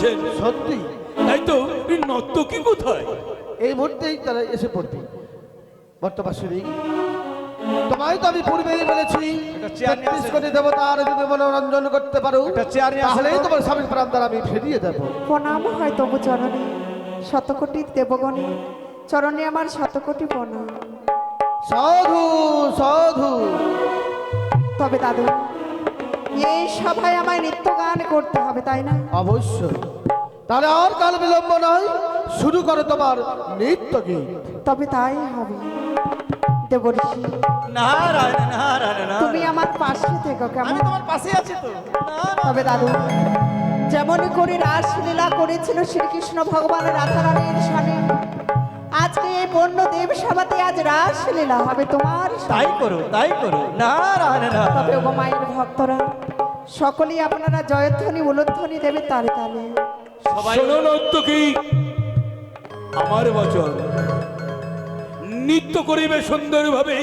বলছেন? সত্যি। তাই তো, এই নর্তকী কোথায়? এই মুহূর্তেই তারা এসে পড়বে। বর্তমানে তোমায় তো আমি পূর্বেই বলেছি, ৩৩ কোটি দেবতার যদি মনোরঞ্জন করতে পারো তাহলেই তোমার স্বামীর প্রাণ দ্বারা আমি ফিরিয়ে দেবো। প্রণাম হয় তবু চরণে, শতকোটি দেবগণে চরণে আমার শতকোটি প্রণাম। সাধু সাধু। তবে দাদু, এই সভায় আমায় নৃত্য গান করতে হবে, তাই না? অবশ্যই। তাহলে আর কাল বিলম্ব নয়, শুরু করো তোমার নৃত্য গীত। তবে তাই হবে। দেবর্ষি, নারায়ণ নারায়ণ, তুমি আমার পাশে থেকো আমি কেমন? তোমার পাশে আছি তো। তবে দাদু, যেমন করে রাসলীলা করেছিল শ্রীকৃষ্ণ ভগবান রাধারানীর সামনে, আজকে এই বন্য দেব সভাতে আজ রাসলীলা হবে তোমার সাথে। তাই করো, তাই করো। নারায়ণ তবে নারায়ণ। ওগো মায়ের ভক্তরা সকলেই আপনারা জয়ধ্বনি উলধ্বনি দেবে তালে তালে। সবাই শোনো নর্তকী, আমার বচন, নৃত্য করিবে সুন্দরভাবে।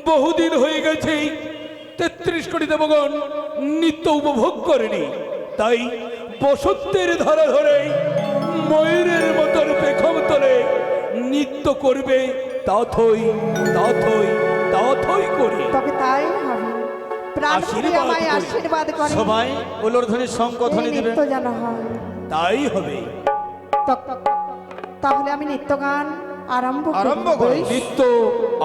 বহুদিন হয়ে গেছে ৩৩ কোটি দেবগণ নৃত্য উপভোগ করেনি, তাই বসন্তের ধারা ধরে ময়ূরের মতন পেখম তোলে নৃত্য করবে। তথই তথই তথই করে। তবে তাই হবে। প্রাণ ভরে আশীর্বাদ আমায় করি। আশীর্বাদ করে সবাই উলুধ্বনি শঙ্খধ্বনি এই দিবে। নৃত্য যেন হয়। তাই হবে। তাহলে আমি নৃত্য গান আরম্ভ আরম্ভ করব। করো। নৃত্য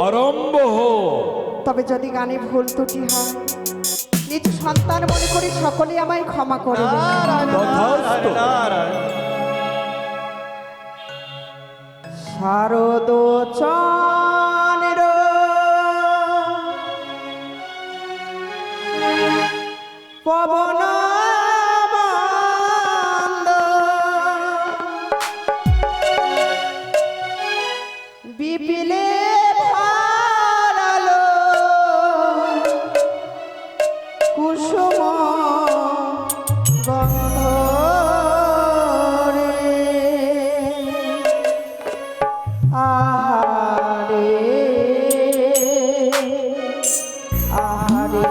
আরম্ভ হোক। তবে যদি গানে ভুল ত্রুটি হয়, নিজ সন্তান মনে করি সকলেই আমায় ক্ষমা করবে। নারায়ণ তথাস্তু। নারায়ণ। শারদ চন্দ্র পবন বন্দ বিপিলে ভারালো কুসুম গন্ধ রে। আহারে আহারে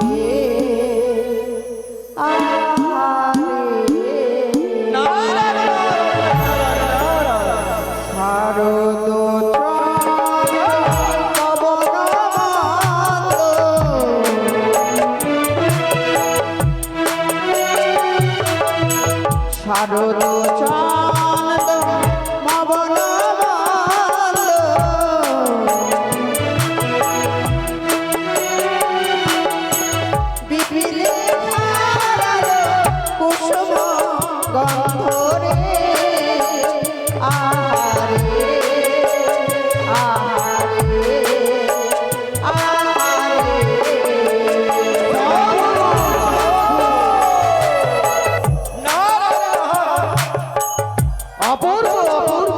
আহারে শারদ শারদ চাঁদ মবন বিপিলে ভারালো কুসুম গন্ধ রে। আহারে আহারে আহারে। অপূর্ব অপূর্ব।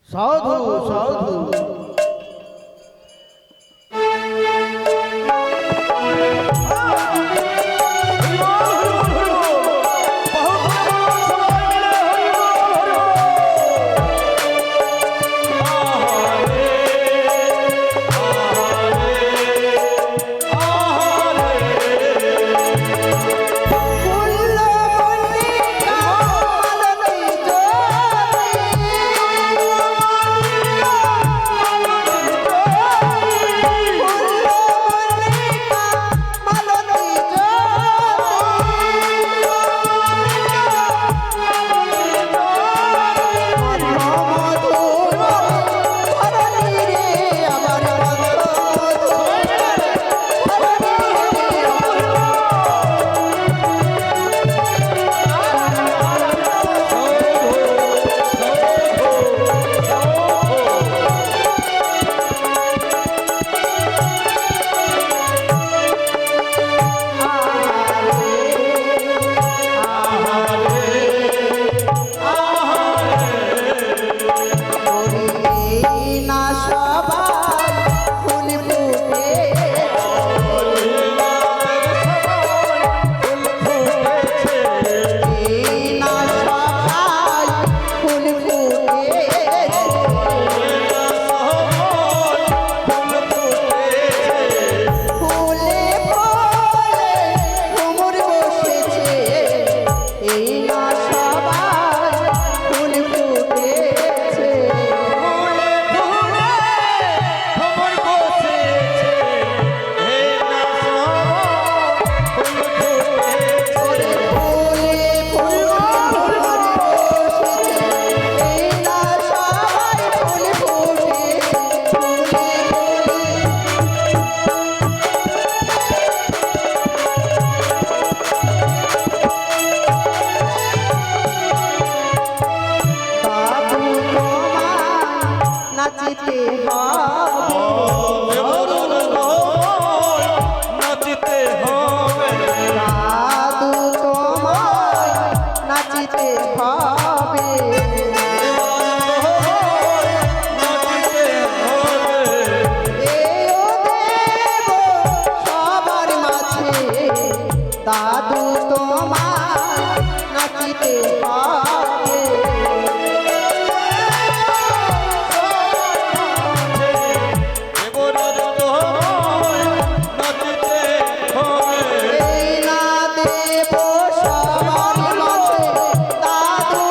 সাধু সাধু। ফুল্ল মল্লিকা মালতী জলে এই না সবাই ফুল ফুটেছে ফুলে ফুলে ভ্রমর বসেছে, হে না সবাই ফুল ফুটেছে। ওরে ফুলে ফুল ভরে বসেছে এই না সবাই ফুল ফুটেছে ফুলে ফুলে বাবু তোমায় নাচিতে হবে নাচিতে হবে, দাদু তোমায় নাচিতে হবে নাচিতে হবে। এও দেব সবার মাঝে দাদু তোমায় নাচিতে হবে দেবরাজ তোমায় নাচিতে হবে। এই না দেব সবার মাঝে দাদু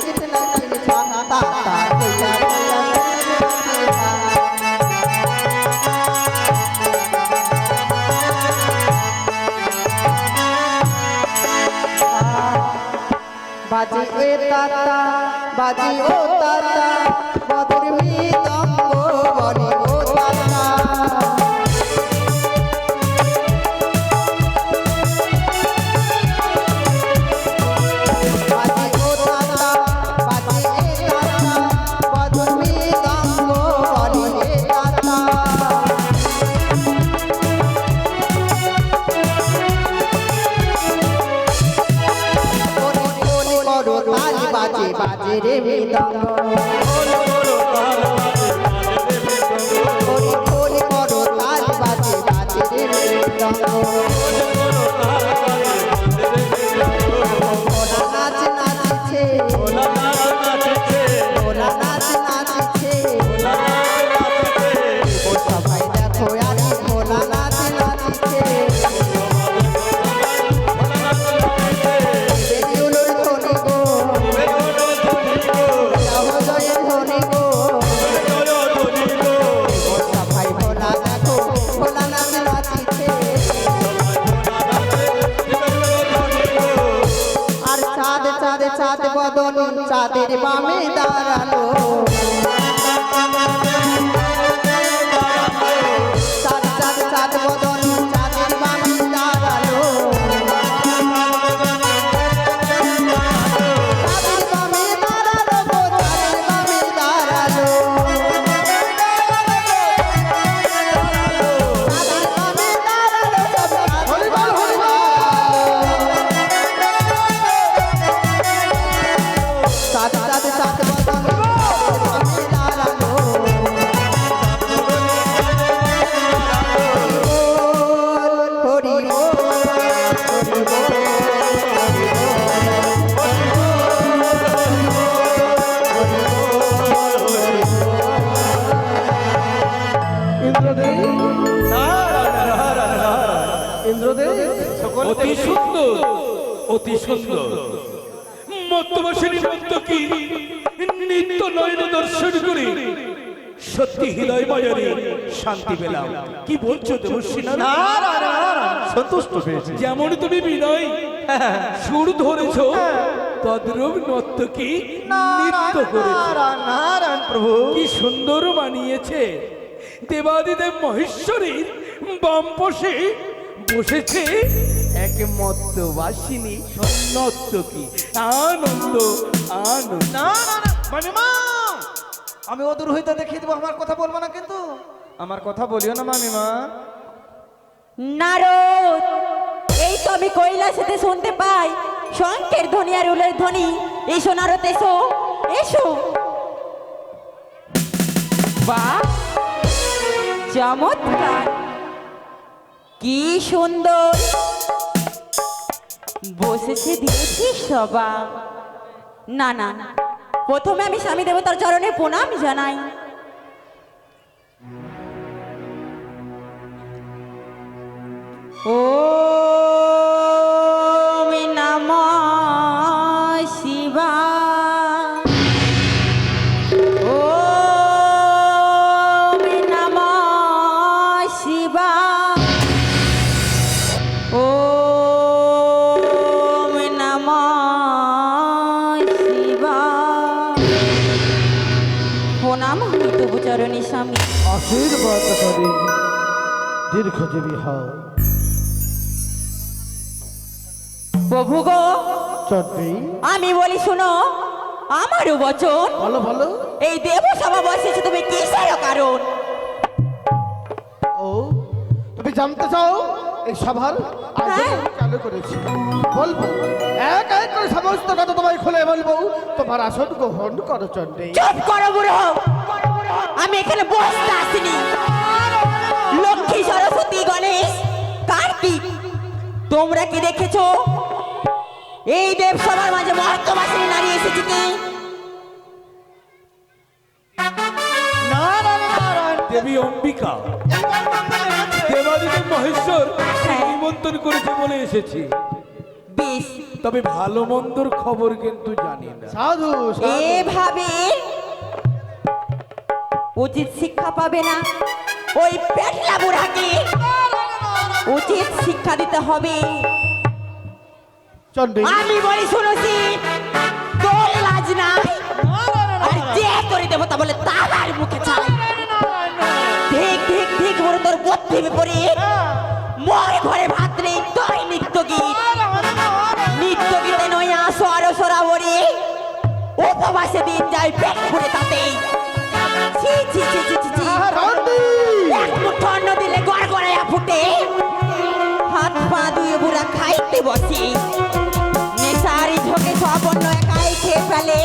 যেতে লাগছে ছাতা তা কইয়া বাজে এ তাতা বাজে ও তাতা মধুর মৃদঙ্গ বলে ও তাতা বাজে ও তাতা বাজে এ তাতা মধুর মৃদঙ্গ বলে এ তাতা বাজে বাজে রে মৃদঙ্গ ওরে করো তাল বাজে বাজে রে মৃদঙ্গ ওরা নাচ নাচছে ওরা নাচ নাচছে ও সবাই দেখো আরে ওরা নাচ নাচছে বেলুনের ধ্বনি গো জয়ের ধ্বনি গো ও সবাই ভোলা দেখো ভোলা নাচ নাচছে আর চাঁদ চাঁদ চাঁদ বদন চাঁদের বামে দাঁড়ালো চাঁদ চাঁদ চাঁদ বদন চাঁদের বামে দাঁড়ালো চাঁদের বামে দাঁড়ালো গো চাঁদের বামে দাঁড়ালো চাঁদের বামে দাঁড়ালো সব হরিবল হরিবল চাঁদ চাঁদ চাঁদ বদন বামে দাঁড়ালো হরি বল হরি বল ইন্দ্রদেব ইন্দ্রদেব অতি সুন্দর অতি সুন্দর মধ্যবাসিনী মন্তকি নিত্য নয়ন দর্শন করে সত্যি হৃদয় বাজারে শান্তি পেলাম। কি বলছো দেবশ্রী না সন্তুষ্ট হয়েছে। যেমন তুমি বিনয় সুর ধরেছ তদ্রূপ নর্তকী নৃত্য করেছে। নারায়ণ প্রভু কি সুন্দর মানিয়েছে। দেবাদিদেব মহেশ্বরীর বাম পাশে বসেছে এক মদ্যবাসিনী নর্তকী। আনন্দ আনন্দ। না না না মামিমা, আমি অদূর হইতে দেখিয়ে দেবো, আমার কথা বলবো না কিন্তু। আমার কথা বলিও না মামিমা। নারদ, এই তো আমি কৈলাসেতে শুনতে পাই শঙ্কের ধ্বনি আর উলের ধ্বনি। এসো নারদ, এসো এসো। বাহ, চমৎকার, কি সুন্দর বসেছে দিয়েছি সবা। না না, প্রথমে আমি স্বামী দেবতার চরণে প্রণাম জানাই। ওম নমঃ শিবায়। ওম নমঃ শিবায়। ওম নমঃ শিবায়। প্রণাম হই তবু চরণে স্বামী। আশীর্বাদ করি দীর্ঘজীবী হও। প্রভু গো, চন্দ্রী আমি বলি শুনো, আমারও বচন। বলো বলো। এই দেব সভা বসেছে তুমি কিসের কারণ? ও, তুমি জানতে চাও এই সভার আয়োজন হ্যাঁ। আমি চালু করেছি? বলবো, এক এক করে সমস্ত কথা তোমায় খুলে বলবো। তোমার আসন গ্রহণ করো চন্দ্রী। চুপ করো বুড়ো, আমি এখানে বসতে আসিনি। লক্ষ্মী, সরস্বতী, গণেশ, কার্তিক, তোমরা কি দেখেছো এই দেব সভার মাঝে মহত্ববাসিনী নারী এসেছে কি? দেবী অম্বিকা দেবাদিদেব মহেশ্বর হ্যাঁ। নিমন্ত্রণ করেছে বলে এসেছি। বেশ, তবে ভালো মন্দর খবর কিন্তু জানি না। সাধু সাধু। এভাবে উচিত শিক্ষা পাবে না, ওই পেটলা বুড়াকে উচিত শিক্ষা দিতে হবে। চন্ডী আমি বলি শুনেছি তোর লাজ নাই, আর যে করে দেবতা বলে তার মুখে চাই। ঠিক ঠিক ঠিক বলে তোর বুদ্ধি বিপরীত। মোর ঘরে ভাত নেই তোর নিত্য গীত, নিত্য গীতে নয়া সরসরা বলি উপবাসে দিন যায় পেট ভরে তাতেই। ছি ছি ছি ছি ছি ছি। চন্ডী এক মুঠো অন্ন দিলে গড় গড়াইয়া ফুটে, হাত পা ধুয়ে বুড়া খাইতে বসে। নেশারি ঝোঁকে সব অন্য একাই খেয়ে ফেলে,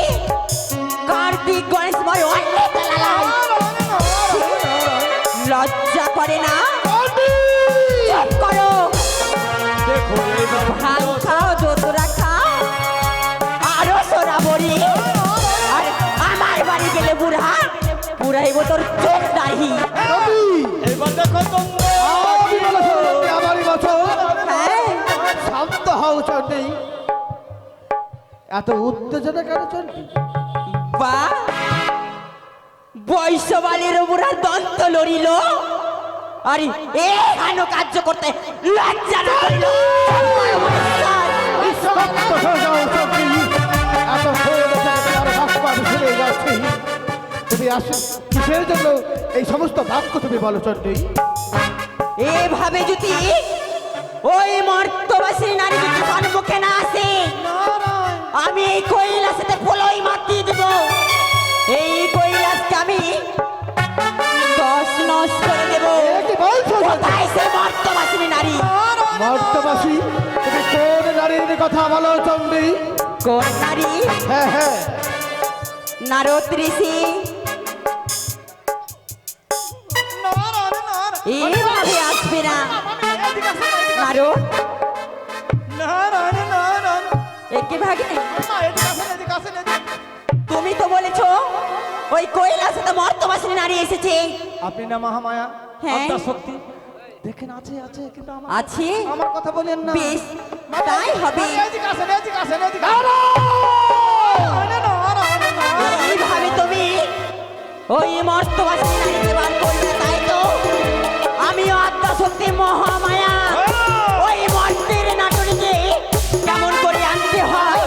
কার্তিক গণেশময় অন্নে ফেলালাই। লজ্জা করে না? চুপ করো। দেখো এইবার ভাত খাও, দোতরা খাও, আরো সোরা বড়ি। আর আমার বাড়ি গেলে বুড়া বুড়াইব তোর চোখ দাহি। চন্ডী এবার দেখো তোমরা আমি বলেছি আমারই বছর হ্যাঁ, শান্ত হও চন্ডী। এত উত্তেজনা কেন চন্ডী? বা বৈশ্যবালের বুড়া দন্ত লড়িল, আরে এ হেন কার্য করতে লজ্জা না করিল। শান্ত হয়ে যাও চন্ডী। এত হয়ে গেছে তোমার ভাবপা ভুলে যাচ্ছি। তুমি আসো কিসের জন্য এই সমস্ত বাক্য তুমি বলো চন্ডী? এভাবে যদি ওই মর্তবাসী নারী যদি সম্মুখে না আসে, আমি এই কৈলাসেতে পোলই মাতিয়ে দেব। এই কৈলাসকে আমি দশ নশ করে দেব। এ কি বলছো চন্ডী? কোথায় সে মর্তবাসী নারী? মর্তবাসী তুমি কোন নারীর কথা বলো চন্ডী? কোন নারী? হ্যাঁ হ্যাঁ নারদ ঋষি। এইভাবে আসবে না নারদ। একে ভাগে তুমি তো বলেছো ওই কৈলাসে তো মর্তবাসী নারী এসেছে। আপনি না মহামায়া, হ্যাঁ। আত্মা শক্তি দেখেন আছে আছে, কিন্তু আমার আছে? আমার কথা বলেন না। বেশ, তাই হবে। এদিকে আসেন, এদিকে আসেন, এদিকে এইভাবে তুমি ওই মর্তবাসী নারীকে বার করবে, তাই তো? আমিও আত্মা শক্তি মহামায়া ওই মর্তের নাটনীকে কেমন করে আনতে হয়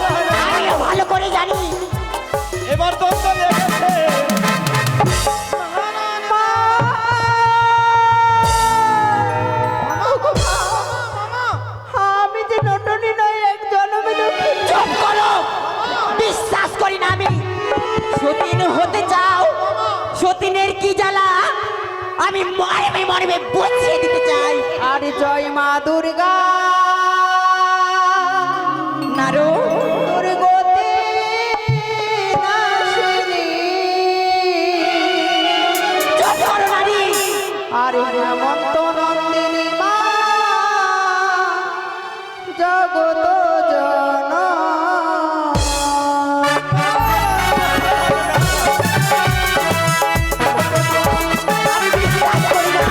আমিও ভালো করে জানি। এবার দ্বন্দ্ব লেগেছে। আমি যে নটনী নই, এক জন্মে দুঃখী। চুপ করো, বিশ্বাস করি না আমি। সতীন হতে চাও? সতীনের কি জ্বালা আমি মরবে মরবে বুঝিয়ে দিতে চাই। আরে জয় মা দুর্গা। নারো দুর্গতি নাশিনী। চুপ করো নারী। আরে হেমন্ত নন্দিনী মা জগত জন। আমি বিশ্বাস করি না।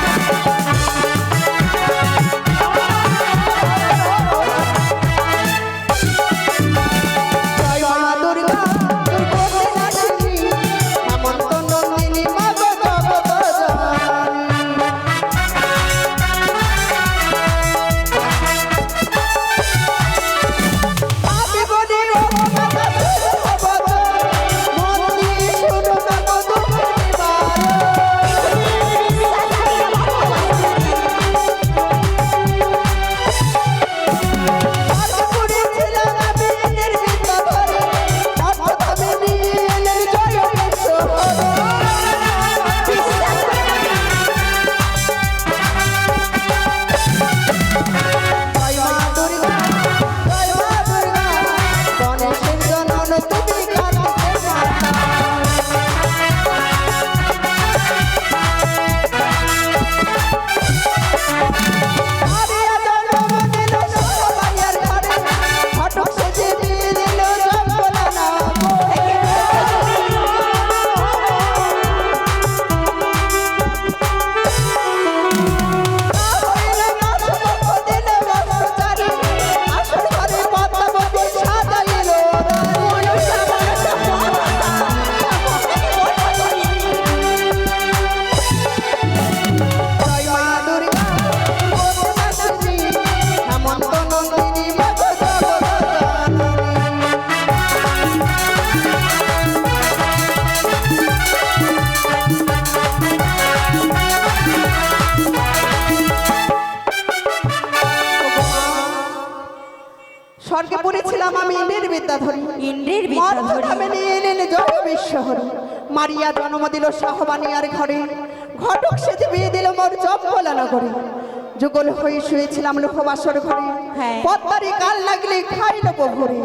ছিলাম আমি ইন্দ্রের বিদ্যাধরী। ইন্দ্রের বিদ্যাধরী। মর্তধামে নিয়ে এলেন জয় বিশ্বহরী। মারিয়া জন্ম দিল শাহবানিয়ার ঘরে, ঘটক সেজে বিয়ে দিল মোর জব্বলা নগরে। যুগল হয়ে শুয়েছিলাম লোহবাসর ঘরে, হ্যাঁ। পদ্মারি কাল লাগলে খাইল ভরে।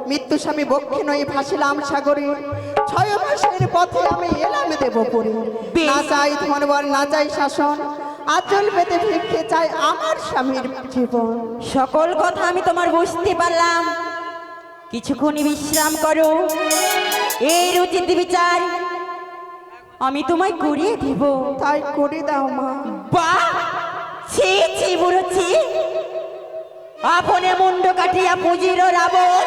মৃত্যু স্বামী বক্ষে নয় ভাসিলাম সাগরে, 6 মাসের পথে আমি এলাম দেবপুরে। বেশ। না চাই ধনবর না চাই শাসন, আঁচল পেতে ভিক্ষে চাই আমার স্বামীর জীবন। সকল কথা আমি তোমার বুঝতে পারলাম, কিছুক্ষণ বিশ্রাম করো, এর উচিত বিচার আমি তোমায় করিয়ে দিব। তাই করে দাও মা। বাহ, ছি ছি বুড়ছি, আপনে মুন্ড কাটিয়া পুজির রাবণ,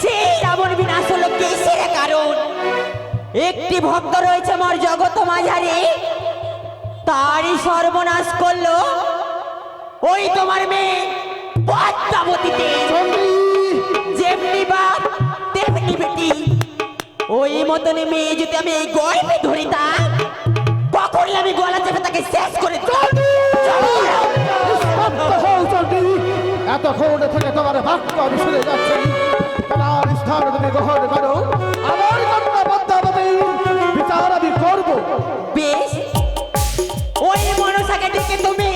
সেই রাবণ বিনাশ হলো কিসের কারণ? একটি ভক্ত রয়েছে মোর জগত মাঝারে, তারই সর্বনাশ করলো ওই তোমার মেয়ে পদ্মাবতীতে। যেমনি বাপ তেমনি বেটি, ওই মতন মেয়ে যদি আমি এই গর্ভে ধরিতাম, কখনই আমি গলা চেপে তাকে শেষ করে দিতাম। এতক্ষণ থেকে তোমার বাক্য আমি শুনে যাচ্ছি, তোমার স্থান তুমি গ্রহণ করো, আমার কন্যা পদ্মাবতীর বিচার আমি করবো। বেশ, ওই মনসাকে ডেকে তুমি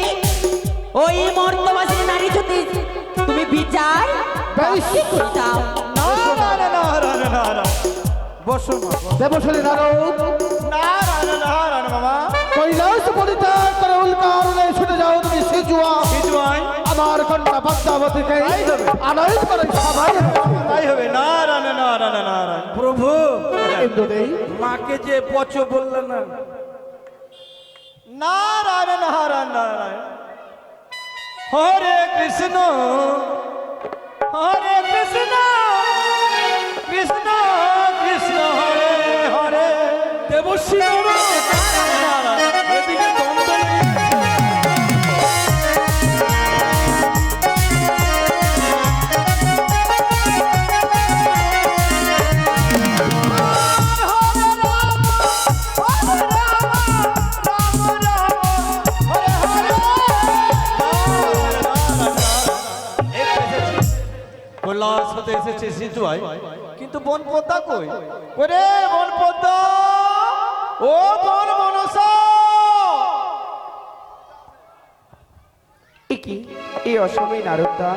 ওই মর্তবাসী নারী যদি তুমি বিচার বেশ। করতাম। বসো মা, বসো। দেবশলী নারদ, নারায়ণ বাবা। কৈলাস পরিত্যাগ করে উল্কারণে ছুটে যাও তুমি সিজুয়া। সিজুয়াই। আমার কন্যা পদ্মাবতীকে তাই হবে। আনয়ন করে সবাই তাই হবে। নারায়ণ। প্রভু, ইন্দ্রদেব মাকে যে পচ বললে না, নারায়ণ। হরে কৃষ্ণ কৃষ্ণ কৃষ্ণ হরে হরে। দেবশ্রী এদিকে দ্বন্দ্ব নেই। কৈলাস হতে এসেছে সিজুয়াই, কিন্তু বন পদ্মা কই? ওরে বন পদ্মা, ও বন মনসা। কি এই অসময় নারদা,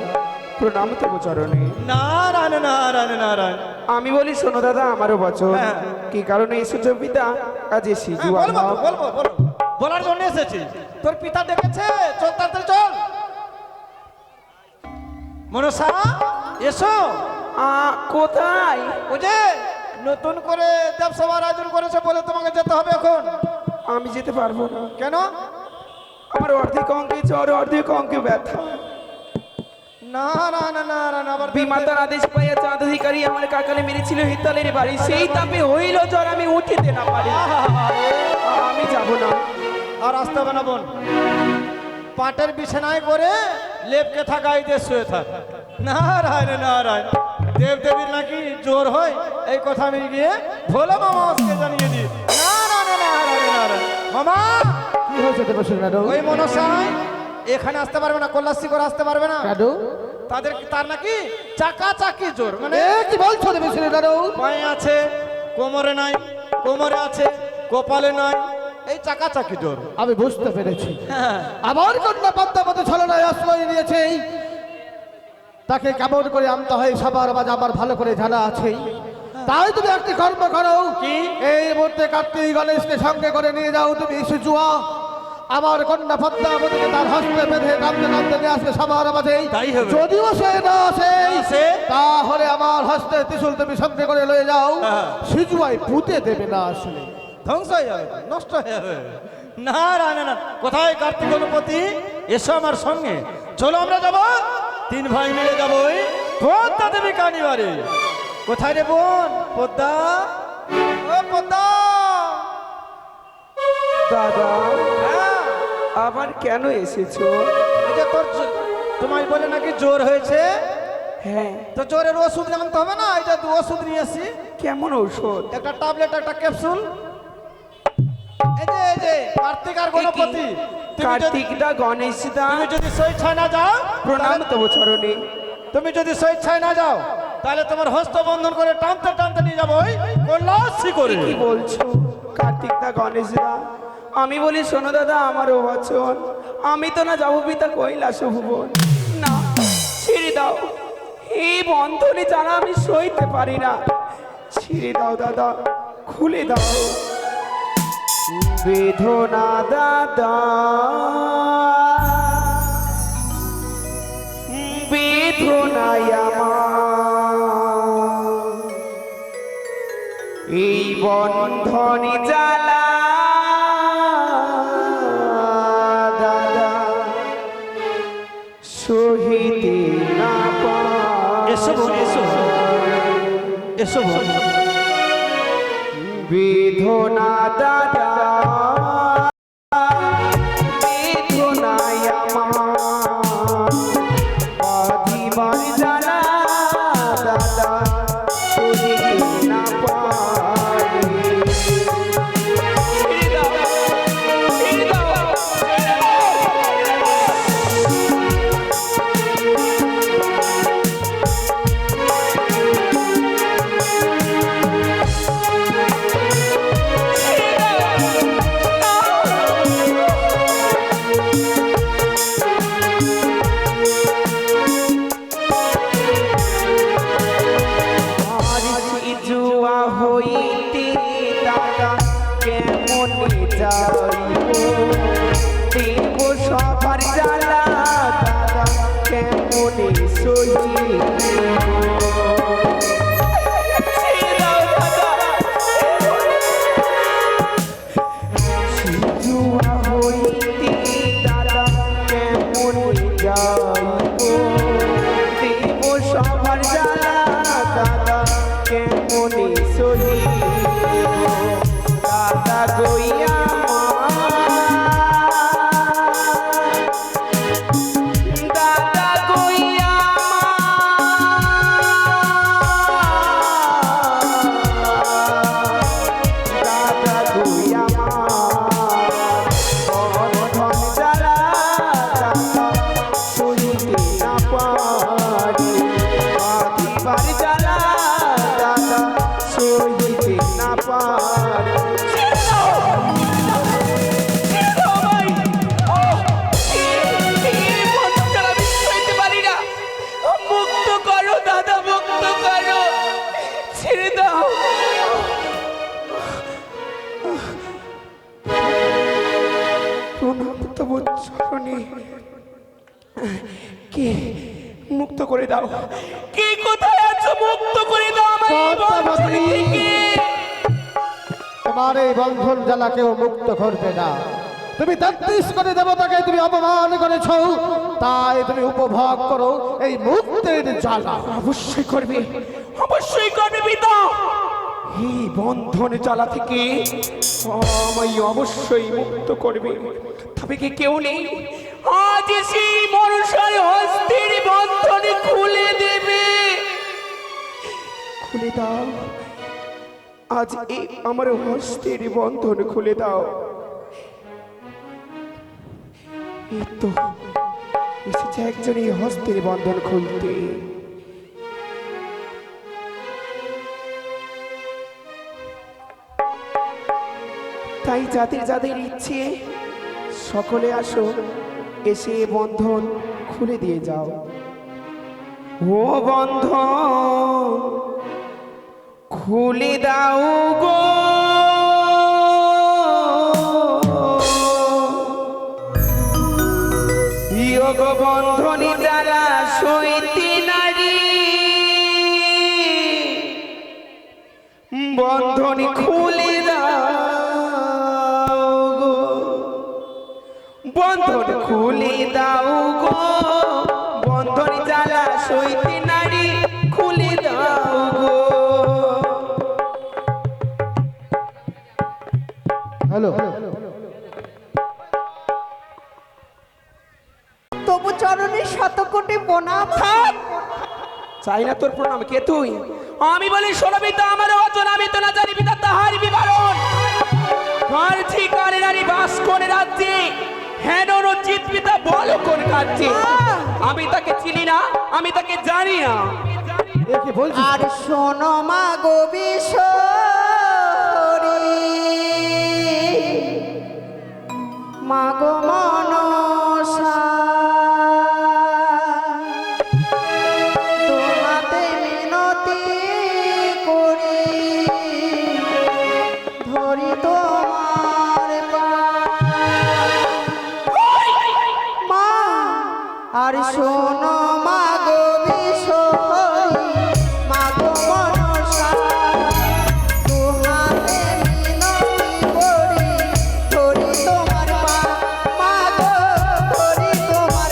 প্রণাম তব চরণে। নারায়ণ। আমি বলি শোনো দাদা, আমারও বচন। হ্যাঁ। কি কারণে এসেছো পিতা? আজ সিজু বলবো বলার জন্য এসেছি। তোর পিতা ডেকেছে, চল তাড়াতাড়ি চল। মনসা এসো। কোথায়? ও যে নতুন করে দেবসভার আয়োজন করেছে বলে তোমাকে যেতে হবে এখন। আমি যেতে পারবো না। কেন? আমার অর্ধেক অঙ্কে জ্বর, অর্ধেক অঙ্কে ব্যথা। না আবার বিমাতার আদেশ পাইয়া চাঁদ অধিকারী আমার কাকালে মেরেছিল হিতালের বাড়ি, সেই তাপে হইল জ্বর, আমি উঠিতে না পারি। আমি যাব না। আর আসতে হবে না বোন, পাটের বিছানায় করে লেপকে থাকা এই দেশ শুয়ে থাক। নারায়ণ। দেব দেবীর নাকি জোর হয়, এই কথা আমি গিয়ে ভোলে মামা আজকে জানিয়ে দিই। নারায়ণ। মামা, কি হয়েছে দেবশলী নারদ? ওই মনসাই এখানে আসতে পারবে না, কল্যাশী করে আসতে পারবে না। কেন? তার নাকি চাকাচাকি জোর, মানে কি বলছো দেবশলী নারদ? পায়ে আছে, কোমরে নাই, কোমরে আছে, কপালে নাই, এই চাকাচাকি জোর। আমি বুঝতে পেরেছি, হ্যাঁ। আমার কন্যা পদ্মাবতী ছলনায় আশ্রয় নিয়েছে, তাকে কেমন করে আনতে হয় সবার মাঝে আমার ভালো করে জানা আছে। তাই তুমি একটি কর্ম করো, কি? এই মুহূর্তে কার্তিক গণেশকে সঙ্গে করে নিয়ে যাও তুমি সিজুয়া। আমার কন্যা পদ্মাবতীকে তার হস্তে বেঁধে কাঁদতে নিয়ে আসবে সবার মাঝে। তাই হবে। যদিও সে না আসে, আসে? তাহলে আমার হস্তে ত্রিশূল তুমি সঙ্গে করে লয়ে যাও। হ্যাঁ। সিজুয়াই পুঁতে দেবে না আসলে। ধ্বংস হয়ে যাবে, নষ্ট হয়ে যাবে। নারায়ণ। কোথায় কার্তিক গণপতি? এসো আমার সঙ্গে, চলো আমরা যাব, 3 ভাই মিলে যাবো ওই পদ্মা দেবী কানিবারে। কোথায় রে বোন পদ্মা? ও পদ্মা। দাদা, হ্যাঁ, আবার কেন এসেছো? এই যে তোমায় বলে নাকি জ্বর হয়েছে, হ্যাঁ। তো জ্বরের ওষুধ আনতে হবে না? এটা ওষুধ নিয়ে আসি, কেমন ঔষধ? একটা ট্যাবলেট, একটা ক্যাপসুল। এই যে কার্তিক আর গণপতি, তুমি কার্তিক দা, গণেশ দা, যদি সই ছায় না যাও, প্রণাম তব চরণে। তুমি যদি স্বেচ্ছায় না যাও তাহলে তোমার হস্ত বন্ধন করে টানতে টানতে নিয়ে যাবো ওই কৈলাসী করে। কি বলছো কার্তিক দা গণেশ দা? আমি বলি শোনো দাদা, আমারও বচন, আমি তো না যাবো পিতা কৈলাস ভুবন। না, ছেড়ে দাও, এই বন্ধনে জানা আমি সইতে পারি না। ছেড়ে দাও দাদা, খুলে দাও। বেদনা দাদা, বেদনায় আমার, এই বন্ধনে জ্বালা দাদা সহিতে না পারি। এসো বোন, এসো এসো বোন। বেদনা দাদা, বেদনায় আমার, বাঁধিবার জ্বালা দাদা সহিতে না পারি। ছেড়ে দাও, ছেড়ে দাও, ছেড়ে দাও। জুয়া হইতে দাদা কেমন যাইব, দেব সবার জ্বালা দাদা কেমন সহিব। জুয়া হইতে দাদা কেমন যাইব, দেব সবার জ্বালা দাদা কেমনে সহিব। দাদা গইয়া দাদা গইয়া দাদা গইয়া বন্ধন জ্বালা দাদা সহিতে না পারি, বাঁধিবার জ্বালা দাদা সহিতে না পারি। মুক্ত করো দাদা, মুক্ত করো, ছেড়ে দাও। প্রণাম তব চরণে। কে মুক্ত করে দাও, কে কোথায় আছো? মুক্ত করে দাও আমার এই বন্ধন থেকে। তোমার এই বন্ধন জ্বালা কেউ মুক্ত করবে না। তুমি 33 করে দেবতাকে তুমি অপমান করেছ, তাই তুমি উপভোগ করো এই মুক্তির জ্বালা। অবশ্যই করবে, অবশ্যই করবে পিতা। এই বন্ধন জ্বালা থেকে আমায় অবশ্যই মুক্ত করবে। তবে কি কেউ নেই আজ সেই মনুষ্যের হস্তের বন্ধন খুলে দেবে? খুলে দাও আজ এই আমার হস্তের বন্ধন খুলে দাও। এই তো এসেছে একজন এই হস্তের বন্ধন খুলতে। তাই যাদের যাদের ইচ্ছে সকলে আসো, এসে বন্ধন খুলে দিয়ে যাও। ও বন্ধন খুলে দাও গো, যোগ বন্ধনী দ্বারা সইতে নারী, বন্ধনী খুলে দাও গো, বন্ধন খুলে দাও গো, বন্ধনী জ্বালা সইতে নারী খুলে দাও গো। হ্যালো, তবু চরণে শতকোটি প্রণাম। চাই না তোর প্রণাম, কে তুই? আমি বলি শোনো পিতা, আমার অচন আমি তো না জানি পিতা তাহার বিবরণ। কার্যি কারে নারী বাস করে রাজ্যে, হেন চিত পিতা বলো কোন কার্যে? আমি তাকে চিনি না, আমি তাকে জানি না। এ কি বলছিস? আর শোনো মা গো বিশ্বরী, মা গো মনসা, তোমাতে মিনতি করি ধরি তোমার মা। আর শোনো মা গো বিশ্বরী, মা গো মনসা, তোমাতে মিনতি করি ধরি তোমার মা গো ধরি তোমার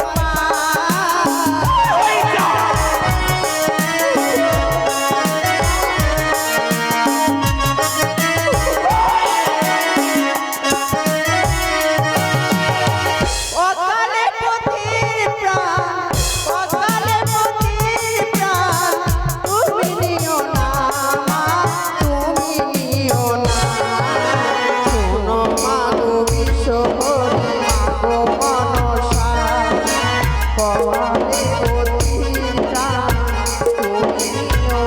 অকালে পথির প্রাণ, অকালে পথির প্রাণ, তুমি নিও না মা, তুমি নিও না। শোনো মা গো বিশ্বহরি, মা গো মনসা, অকালে পথির প্রাণ, তুমি নিও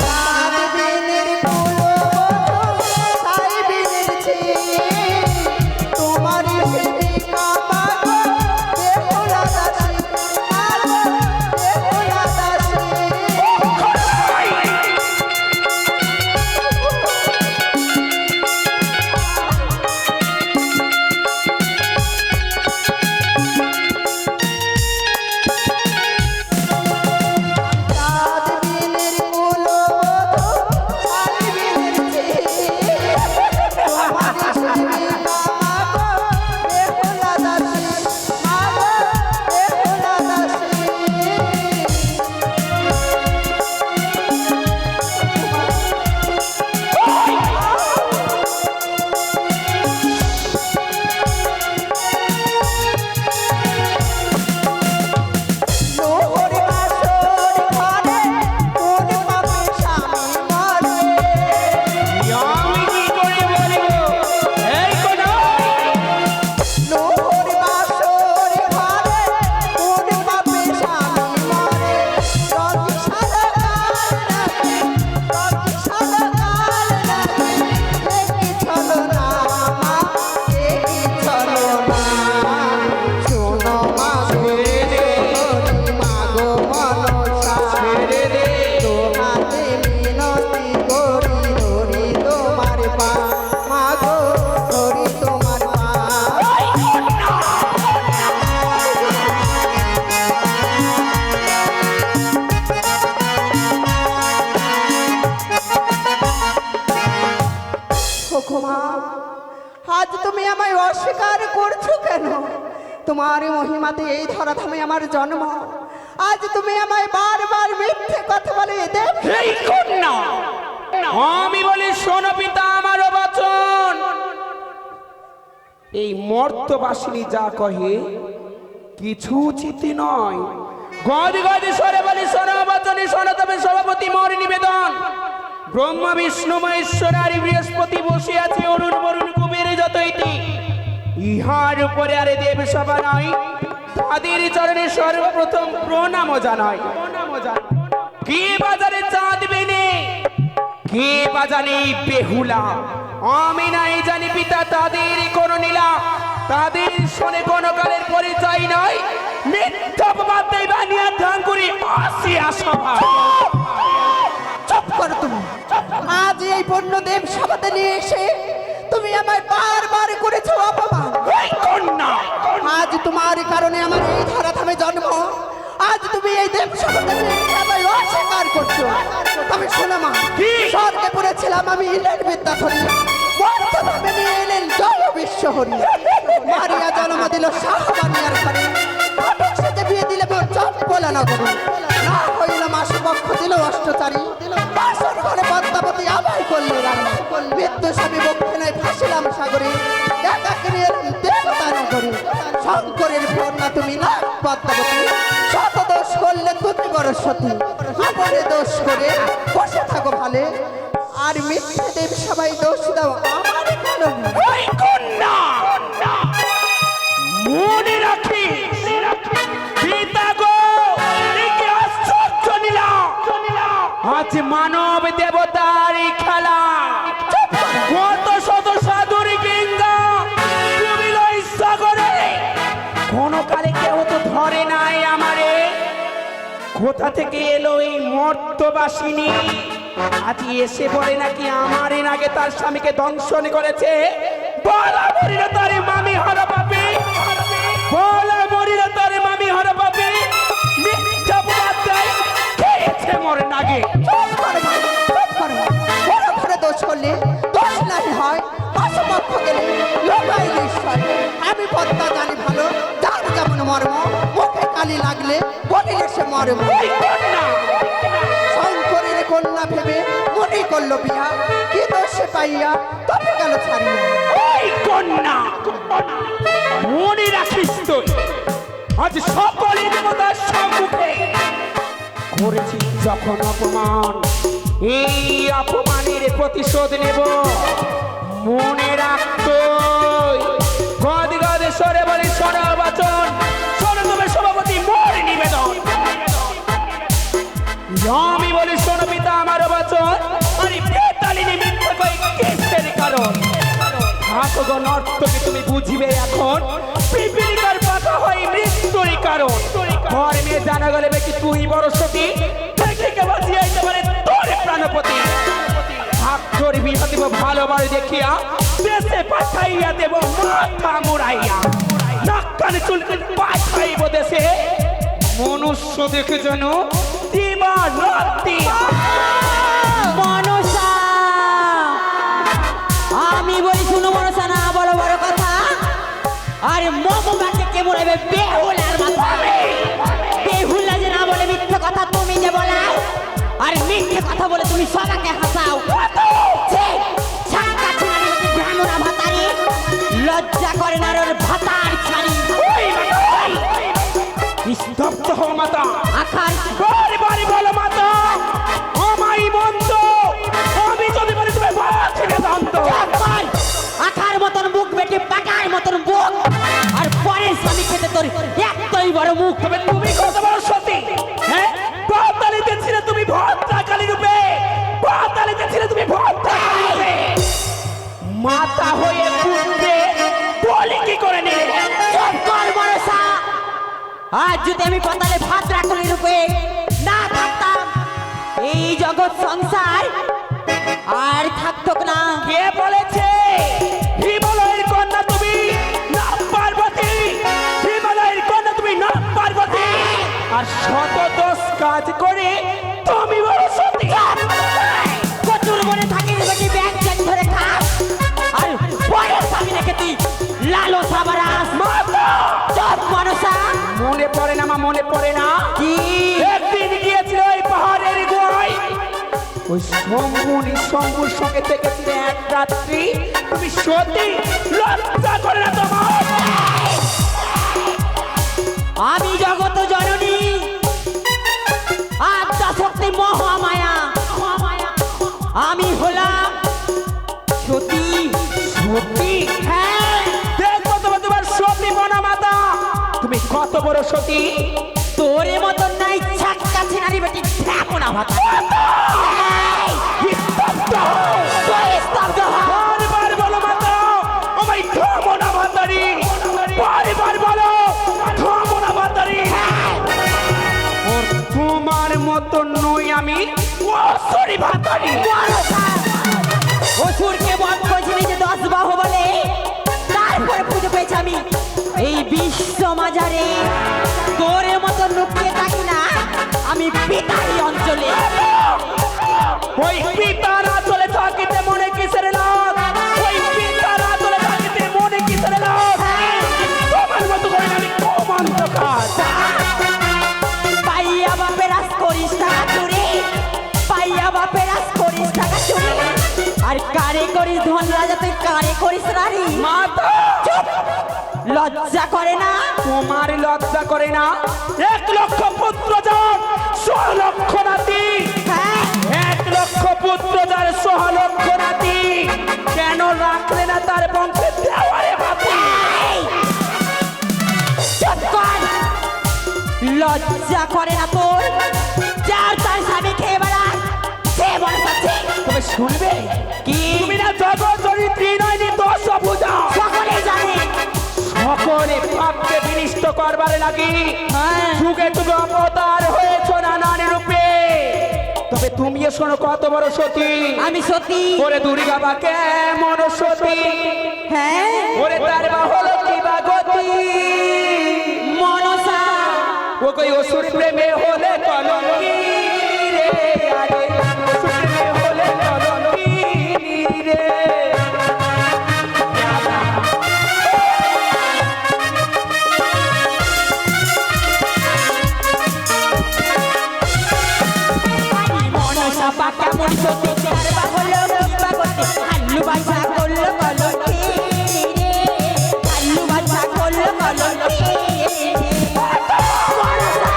চাঁদ বিনের কুলো ছাই বিনের ছেয়ে, তোমার সেবিকা মা গো বেহুলা দাসী, মা গো বেহুলা দাসী। চাঁদ বিনের কুলো ছাই বিনের ছেয়ে, তোমার সেবিকা মা গো বেহুলা দাসী, মা গো বেহুলা দাসী। লোহর বাসর ঘরে কোন পাপে স্বামী মরে, আমি কি করে বলবো? এই কথা লোহর বাসর ঘরে কোন পাপে স্বামী মরে। রতি সারা কাল নাকি, রতি সারা কাল নাকি, দেখি চলো না মা, দেখি চলো না। শোনো মা গো বিশ্বহরি, মা গো মনসা, তোমাতে মিনতি করি ধরি তোমার পা, মা গো ধরি তোমার পা। ওগো মা, আজ তুমি আমায় অস্বীকার করছো কেন? তোমার মহিমাতে এই ধরাধামে আমার জন্ম, আজ তুমি আমায় বারবার মিথ্যে কথা বলে দেব। এই কন্যা, আমি বলি শোনো পিতা আমার বচন। এই মর্তবাসিনী যা কহে কিছু উচিত নয়। গদি গদি স্বরে বলি শোনো বচনে, শোনো তবে সভাপতি মোর নিবেদন। ব্রহ্মা বিষ্ণু মহেশ্বর আর বৃহস্পতি বসে আছে অরুণ বরুণ কুবের যতইটি, ইহার উপরে আরে দেব সভা নাই, তাদের চরণে সর্বপ্রথম প্রণাম জানাই। কে বাজারে চাঁদ বেনে, কে বাজানে বেহুলা, আমি নাই জানি পিতা তাদের কোন নীলা, তাদের শোনে কোন কালের পরিচয় নয়। মিথ্যা অপবাদ দেই বানিয়া ধ্যান করি আসিয়া সভা। চুপ করো তুমি। আজ এই পণ্য দেব সভাতে নিয়ে এসে তুমি আমায় বারবার করেছো অপমান। এই কন্যা, আজ তোমার কারণে আমার এই ধরাধামে জন্ম, আজ তুমি এই দেব সভাতে নিয়ে এসে আমায় অস্বীকার করছো। আমি শোনো মা, স্বর্গে পড়েছিলাম আমি ইলেন বিদ্যাধরী, মর্তধামে নিয়ে এলেন জয় বিশ্বহরি। মারিয়া জন্ম দিল শাহবানিয়ার ঘরে, ফটক সেজে বিয়ে দিলে মোর চম্পলা নগরে। না হইল মাসে পক্ষ দিল অষ্টচারী, বাসর ঘরে পদ্মাবতী আমায় করলে রানী। মৃত্যু স্বামী বক্ষে নয় ফাঁসিলাম সাগরে একাকে নিয়ে এলাম দেবতা নগরে শঙ্করের কন্যা তুমি না পদ্মাবতী শত দোষ করলে তুমি বড় সতী আপনে দোষ করে বসে থাকো ভালে আর মিথ্যে দেব সবাই দোষ দাও আমার কেন ওই কন্যা মনে রাখি পিতা গো একে আশ্চর্য নিলাম আজ মানব দেবতার এই খেলা কত শত সাধুর গঙ্গা ডুবিল এই সাগরে কোনো কালে কেউ তো ধরে নাই আমারে কোথা থেকে এলো এই মর্তবাসিনী আজ এসে বলে নাকি আমারে নাকি তার স্বামীকে দংশন করেছে বলা মরিল তারে মামি হারা পাবে বলা মরিল তারে মামি হারা পাবে মিথ্যা বাদ দেয় খেয়েছে মরে নাগে বড় ঘরে দোষ করলে দোষ নাই হয় অসমক্ষ গেলে লোকাই ঈশ্বর আমি পদ্মা জানি ভালো যার যেমন মর্ম মুখে কালি লাগলে বলিলে সে মর্ম ওই কন্যা শঙ্করের কন্যা ভেবে মনে করলো বিয়া কি দোষে পাইয়া তবে গেল ছাড়িয়া ওই কন্যা মনে রাখিস তুই আজ সকলে দেবতার সম্মুখে করেছি যখন অপমান এই অপমানের প্রতিশোধ নেব মনে রাখতো গদ গদ সরে বলি সরবচন শোনো তুমি সভাপতি মোর নিবেদন আমি বলি শোনো পিতা আমার বচন আরে বেতালিনী মিথ্যা কই কিসের কারণ হাতগো নর্তকে তুমি বুঝিবে এখন পিপিলিকার পাতা হয় মৃত্যুর কারণ ধর্মে জানা গেলে বেশি তুই বড় সতী দেখে কে বাঁচিয়ে আইতে পারে তোর প্রাণপতি ভাগ ধরবি দিব ভালোবার দেখিয়া দেশে পাঠাইয়া দেব মাথা মুড়াইয়া নাক কানে চুলকে পাঠাইব দেশে মনুষ্য দেখে যেন দিবানতি মনসা আমি বলি শুনো মনসা না বড় বড় কথা আরে মোমো গাছে কে বলবে বেহুলার মাথা বেহুলা যে না বলে মিথ্যে কথা তুমি যে বলাও আর মিথ্যে কথা বলে তুমি সবাইকে হাসাও লজ্জা করে না ওর ভাতার ছাড়ি স্তব্ধ হো মাতা আখার বারে বারে বলো মাতা আমাই বন্ধ আমি যদি বলি তুমি বাঁচবে দন্ত আখার মতন মুখ বেটে পাকার মতন বুক আর পরের স্বামী খেতে তোর একটাই বড় মুখ তবে তুমি কত বড় সতী হ্যাঁ পাতালিতে ছিলে তুমি ভদ্রাকালী রূপে পাতালিতে ছিলে তুমি ভদ্রাকালী রূপে মাতা হয়ে পুত্রে বলি কি করে নিলে চুপ কর মনসা আজ যদি আমি পাতালে ভাত রাখলি রূপে না থাকতাম এই জগৎ সংসার আর থাকতো না কে বলেছে হিমালয়ের কন্যা তুমি না পার্বতী হিমালয়ের কন্যা তুমি না পার্বতী আর শত দোষ কাজ করে তুমি বড় সতী কচুর মনে থাকিস বেটি ব্যাগ চেন ধরে খাস আর পরের স্বামী রেখে তুই লালো সাবারাস মাতা চুপ মনসা মনে পড়ে না মা মনে পড়ে না কি একদিন গিয়েছিল ওই পাহাড়ের গোয়ায় ওই শম্ভুর সঙ্গে থেকেছিলে এক রাত্রি তুমি সত্যি লজ্জা করে না তোমার আমি জগত জননী আত্মা শক্তি মহামায়া আমি হলাম সতী সত্যি হ্যাঁ দেখো তোমার সতী বনা মাতা তুমি কত বড় সতী তোরে মতন নাই ছাক্কা ছিনারি বেটি দেখো না ভাতা বারবার বলো মাতা আমায় থামো না ভাতারি বারবার বলো থামো না ভাতারি ওর তোমার মতো নই আমি অসরি ভাতারি অসুরকে বধ করেছিলি যে 10 বাহু বলে তারপরে পুজো পেয়েছি আমি এই বিশ্ব মাজারে তোরে মতো লুকিয়ে থাকি না আমি পিতারি অঞ্চলে ওই পিতারা চলে থাকিতে মনে কিসের লাভ ওই পিতারা চলে থাকিতে মনে কিসের লাভ তোমার মতো করে আমি কমান্ত কাজ পাইয়া বাপের আস করিস টাকা চুরি পাইয়া বাপের আস করিস টাকা চুরি আর কারে করিস ধন রাজা, তুই কারে করিস রানী? মাতা চুপ! লজ্জা করে না? তোমার লজ্জা করে না? 1,00,000 পুত্র যার 100 লক্ষ নাতি, হ্যাঁ 1,00,000 পুত্র যার 100 লক্ষ নাতি, কেন রাখলে না তার বংশে দেওয়ারে হাতি? এই! চুপ কর! লজ্জা করে না তোর? যার তার স্বামী খেয়ে বেড়ায়, সে মনে পাচ্ছে তবে শুনবে কি? তুমি না জগৎ জনিত্রী নয়নি দশ পূজা, সকলে জানে। সকলে পাপকে বিনিষ্ট করবার লাগি হ্যাঁ। যুগে যুগে অবতার হয়েছ নানান রূপে। তবে তুমিও শোনো কত বড় সতী, আমি সতী। ওরে দুর্গা বা কেমন সতী, হ্যাঁ ওরে তার বা হলো কি বা গতি, মনসা। ও কই অসুর প্রেমে হলে কলঙ্কি রে, আরে অসুর প্রেমে হলে কলঙ্কি রে। মনসা বা কেমন সতী, তার বা হলো কি বা গতি, আল্লু বাছা করলো কলঙ্কি রে, আল্লু বাছা করলো কলঙ্কি রে। মনসা!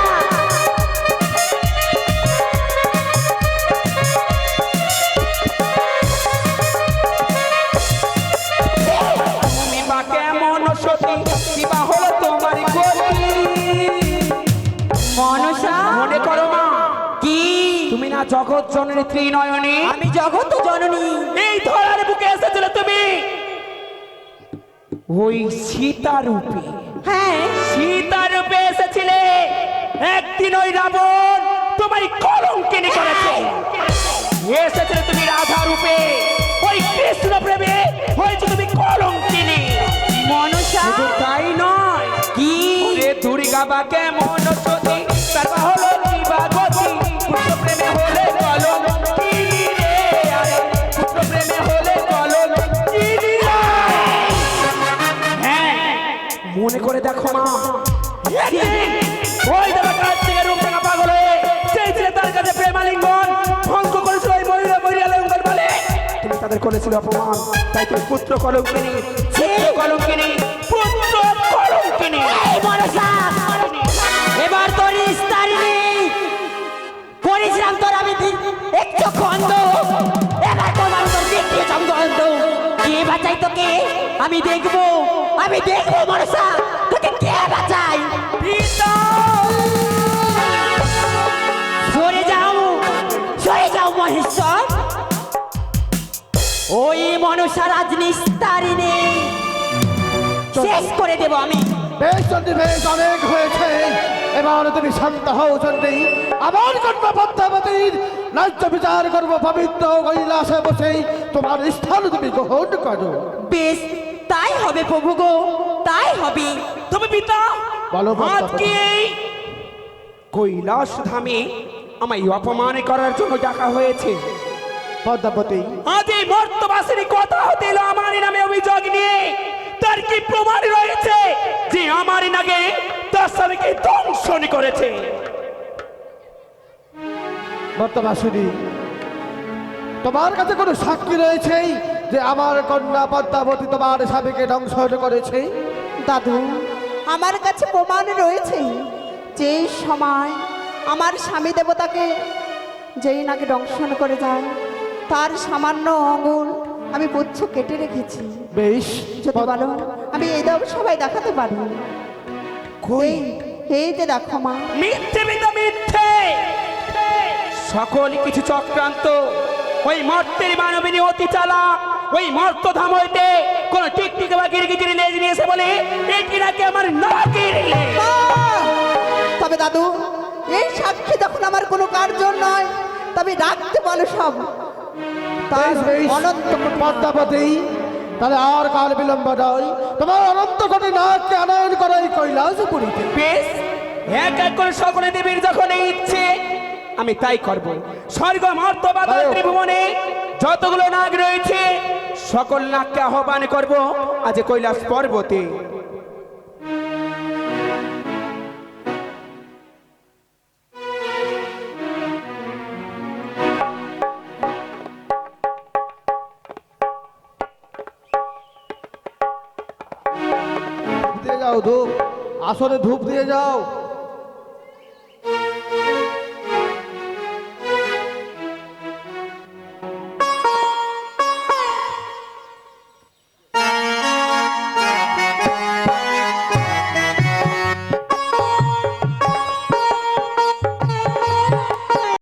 তুমি বা কেমন সতী, কি বা হলো তোমার গতি? মনসা মনে করো মা, কি? তুমি না জগৎ জননী ত্রিনয়নী, আমি জগত জননী। এই ধরার বুকে এসেছিলে তুমি ওই সীতা রূপে, হ্যাঁ সীতা রূপে এসেছিলে। একদিন ওই রাবণ তোমায় কলঙ্কিনী করেছে, এসেছিলে তুমি রাধা রূপে, ওই কৃষ্ণ প্রেমে হয়েছে তুমি কলঙ্কিনী। মনসা শুধু তাই নয়, কি? ওরে দুর্গা বা কেমন সতী, তার বা হলো কি বা গতি, পুত্র প্রেমে হলে কলঙ্কিনী রে, আরে পুত্র প্রেমে হলে কলঙ্কিনী রে। হ্যাঁ, মনে করে দেখো মা, একদিন ওই দেবা কাছ থেকে রূপ দেখা পাগল হয়ে চেয়েছিলে তার কাছে প্রেমালিঙ্গন, ভঙ্গ করেছিল ওই মহিলালিঙ্গন বলে তুমি তাদের করেছিল অপমান, তাই তুমি পুত্র কলঙ্কিনী, পুত্র কলঙ্কিনী, পুত্র কলঙ্কিনী। এই মনসা, এবার তোর ইস্তার নেই। করেছিলাম তোর আমি এক চোখ অন্ধ, এবার তোমার তোর দ্বিতীয় চন্দ্র অন্ধ। কে বাঁচাই তোকে? আমি দেখবো, আমি দেখবো মনসা, তোকে কে বাঁচাই। সরে যাও, সরে যাও মহেশ্বর। ওই মনসা রাজনিস্তারি নেই, শেষ করে দেব আমি। বেশ চন্ডী, বেশ অনেক হয়েছে, এবার তুমি শান্ত হও চন্ডী। আমার কন্যা পদ্মাবতীর রাজ্য বিচার করবো পবিত্র কৈলাসে বসে, তোমার স্থান তুমি গ্রহণ করো। বেশ, তাই হবে প্রভু গো, তাই হবে। তুমি পিতা বলো পদ্মাবতী। আজকে এই কৈলাস ধামে আমায় অপমান করার জন্য ডাকা হয়েছে। পদ্মাবতী, আজ এই মর্তবাসীর কথা হতে এলো আমার নামে অভিযোগ নিয়ে। তার কি প্রমাণ রয়েছে যে আমার নাগে তার স্বামীকে দংশন করেছে? বর্তমাসিনী, তোমার কাছে কোনো সাক্ষী রয়েছে যে আমার কন্যা পদ্মাবতী তোমার স্বামীকে ধ্বংস করেছে? দাদু, আমার কাছে প্রমাণ রয়েছে যে সময় আমার স্বামী দেবতাকে যেই নাকি দংশন করে যায়, তার সামান্য আঙুল আমি পুচ্ছ কেটে রেখেছি। বেশ, যদি বলো আমি এই দাও সবাই দেখাতে পারি। এই যে দেখো মা। মিথ্যে পিতা মিথ্যে, সকল কিছু চক্রান্ত। ওই মর্তের মানবিনী অতি চালাক, ওই মর্তধাম হইতে কোন টিকটিকে বা গিরগিটির লেজ নিয়েছে বলে এটি নাকি আমার নাকের লেজ। মা! তবে দাদু, এই সাক্ষী যখন আমার কোনো কার্য নয়, তবে রাখতে বলো সব। তার বেশ, বেশ, অনন্ত পদ্মাবতী, তাহলে আর কাল বিলম্ব নয়, তোমার অনন্ত কোটি নাককে আনয়ন করে এই কৈলাসপুরীতে। বেশ, এক এক করে সকলে দেবীর যখন এই ইচ্ছে আমি তাই করব। স্বর্গ মর্ত বাদল ত্রিভুবনে যতগুলো নাগ রয়েছে সকল নাগকে আহ্বান করব আজ কৈলাস পর্বতে। যাও ধূপ আসরে ধূপ দিয়ে যাও